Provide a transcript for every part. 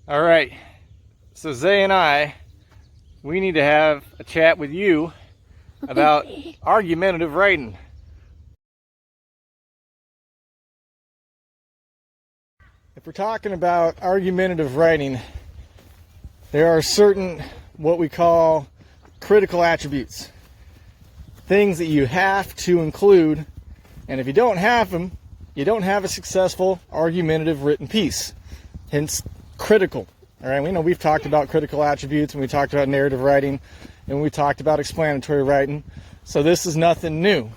All right, so Zay and we need to have a chat with you about argumentative writing. If we're talking about argumentative writing, there are certain what we call critical attributes, things that you have to include, and if you don't have them, you don't have a successful argumentative written piece. Hence, critical. All right, we know we've talked about critical attributes when we talked about narrative writing and when we talked about explanatory writing, so this is nothing new.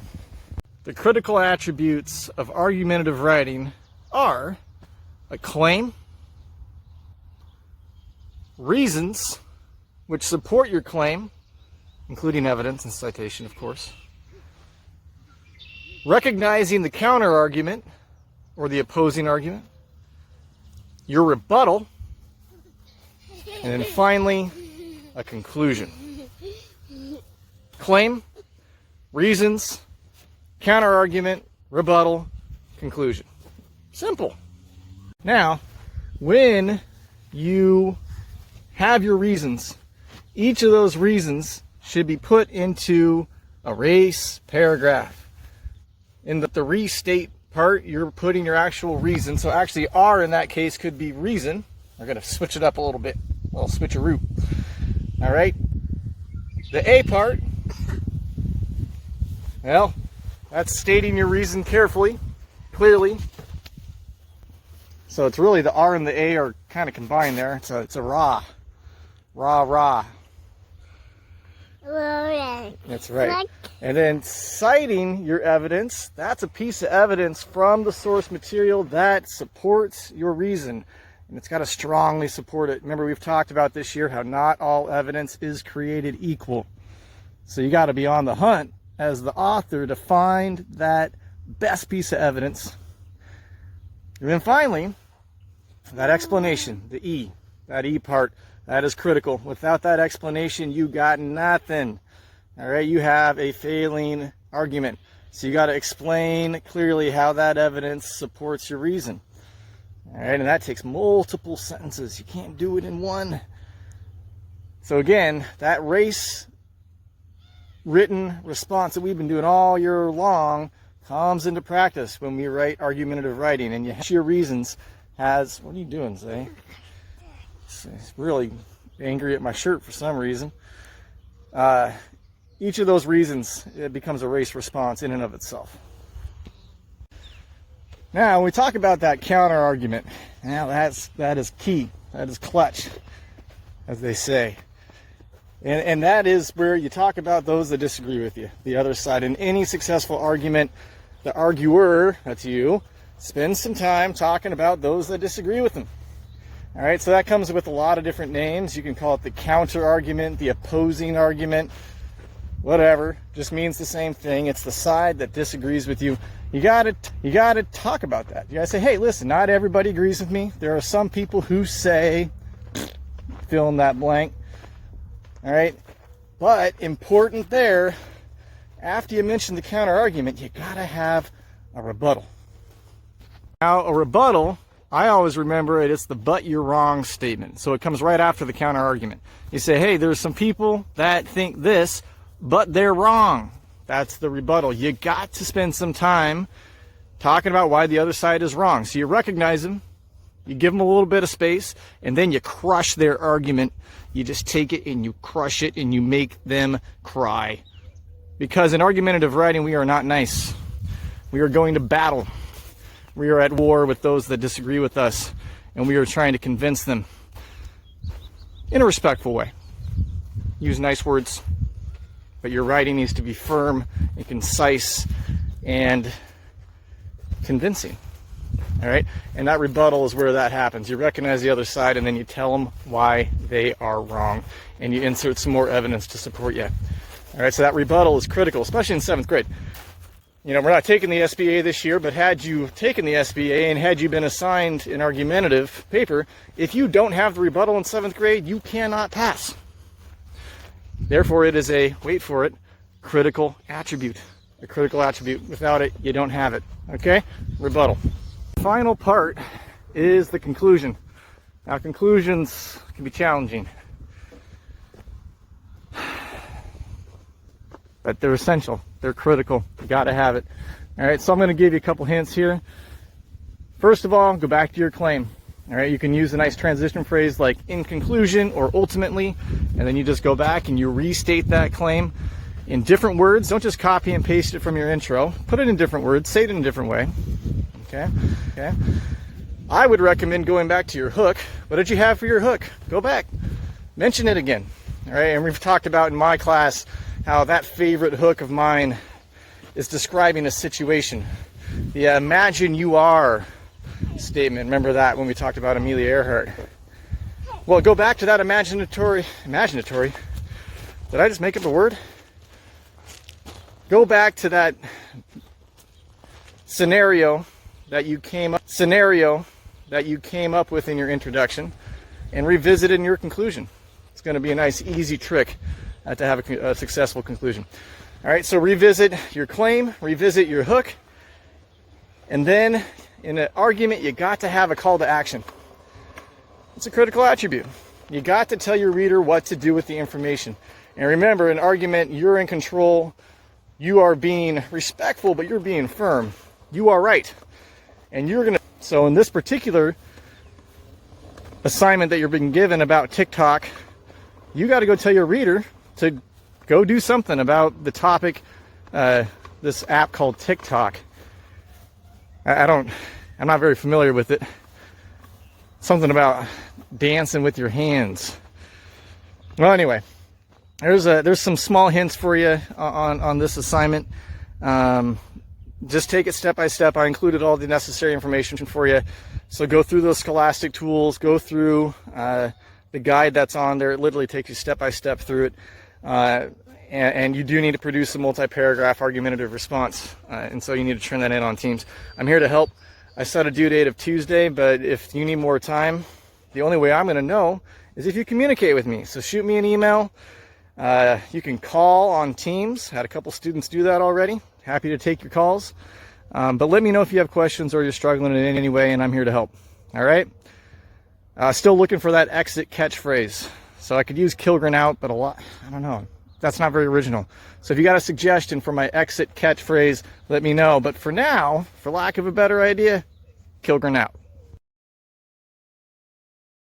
The critical attributes of argumentative writing are a claim, reasons which support your claim, including evidence and citation, of course, recognizing the counter-argument or the opposing argument, your rebuttal, and then finally, a conclusion. Claim, reasons, counter-argument, rebuttal, conclusion. Simple. Now, when you have your reasons, each of those reasons should be put into a race paragraph. In the restate part, you're putting your actual reason. So actually R in that case could be reason. We're going to switch it up a little bit. A little switcheroo. All right. The A part, well, that's stating your reason carefully, clearly. So it's really the R and the A are kind of combined there. It's a rah. That's right. And then citing your evidence, that's a piece of evidence from the source material that supports your reason. And it's got to strongly support it. Remember, we've talked about this year how not all evidence is created equal. So you got to be on the hunt as the author to find that best piece of evidence. And then finally, that explanation, the E, that E part, that is critical. Without that explanation, you got nothing. All right, you have a failing argument. So you got to explain clearly how that evidence supports your reason. All right, and that takes multiple sentences. You can't do it in one. So again, that race written response that we've been doing all year long comes into practice when we write argumentative writing, and you have your reasons has, what are you doing, Zay? He's really angry at my shirt for some reason. Each of those reasons, it becomes a race response in and of itself. Now, when we talk about that counter argument, now that is key. That is clutch, as they say. And that is where you talk about those that disagree with you, the other side. In any successful argument, the arguer, that's you, spends some time talking about those that disagree with them. All right, so that comes with a lot of different names. You can call it the counter argument, the opposing argument, whatever. Just means the same thing. It's the side that disagrees with you. You gotta talk about that. You gotta say, hey, listen, not everybody agrees with me. There are some people who say, fill in that blank. All right, but important there, after you mention the counter argument, you gotta have a rebuttal. Now, a rebuttal, I always remember it's the but you're wrong statement. So it comes right after the counter argument. You say, hey, there's some people that think this, but they're wrong. That's the rebuttal. You got to spend some time talking about why the other side is wrong. So you recognize them, you give them a little bit of space, and then you crush their argument. You just take it and you crush it and you make them cry. Because in argumentative writing, we are not nice. We are going to battle. We are at war with those that disagree with us, and we are trying to convince them in a respectful way. Use nice words, but your writing needs to be firm and concise and convincing. All right? And that rebuttal is where that happens. You recognize the other side, and then you tell them why they are wrong, and you insert some more evidence to support you. All right? So that rebuttal is critical, especially in 7th grade. You know, we're not taking the SBA this year, but had you taken the SBA and had you been assigned an argumentative paper, if you don't have the rebuttal in 7th grade, you cannot pass. Therefore, it is a, wait for it, critical attribute. A critical attribute. Without it, you don't have it. Okay? Rebuttal. Final part is the conclusion. Now, conclusions can be challenging, but they're essential. They're critical. You got to have it. All right, so I'm going to give you a couple hints here. First of all, go back to your claim. All right, you can use a nice transition phrase like in conclusion or ultimately, and then you just go back and you restate that claim in different words. Don't just copy and paste it from your intro. Put it in different words. Say it in a different way. Okay. I would recommend going back to your hook. What did you have for your hook? Go back. Mention it again. All right, and we've talked about in my class how that favorite hook of mine is describing a situation. The imagine you are statement. Remember that when we talked about Amelia Earhart. Well, go back to that imaginatory. Did I just make up a word? Go back to that scenario that you came up with in your introduction and revisit it in your conclusion. It's going to be a nice, easy trick to have a successful conclusion. All right, so revisit your claim, revisit your hook, and then in an argument, you got to have a call to action. It's a critical attribute. You got to tell your reader what to do with the information. And remember, in argument, you're in control. You are being respectful, but you're being firm. You are right. And you're going to... So in this particular assignment that you're being given about TikTok, you got to go tell your reader to go do something about the topic, this app called TikTok. I'm not very familiar with it. Something about dancing with your hands. Well, anyway, there's some small hints for you on this assignment. Just take it step by step. I included all the necessary information for you. So go through those Scholastic tools, go through the guide that's on there. It literally takes you step by step through it. And you do need to produce a multi-paragraph argumentative response. And so you need to turn that in on Teams. I'm here to help. I set a due date of Tuesday, but if you need more time, the only way I'm going to know is if you communicate with me. So shoot me an email. You can call on Teams. Had a couple students do that already. Happy to take your calls. But let me know if you have questions or you're struggling in any way, and I'm here to help. All right? Still looking for that exit catchphrase. So I could use Kilgren out, but I don't know. That's not very original. So if you got a suggestion for my exit catchphrase, let me know. But for now, for lack of a better idea, Kilgren out.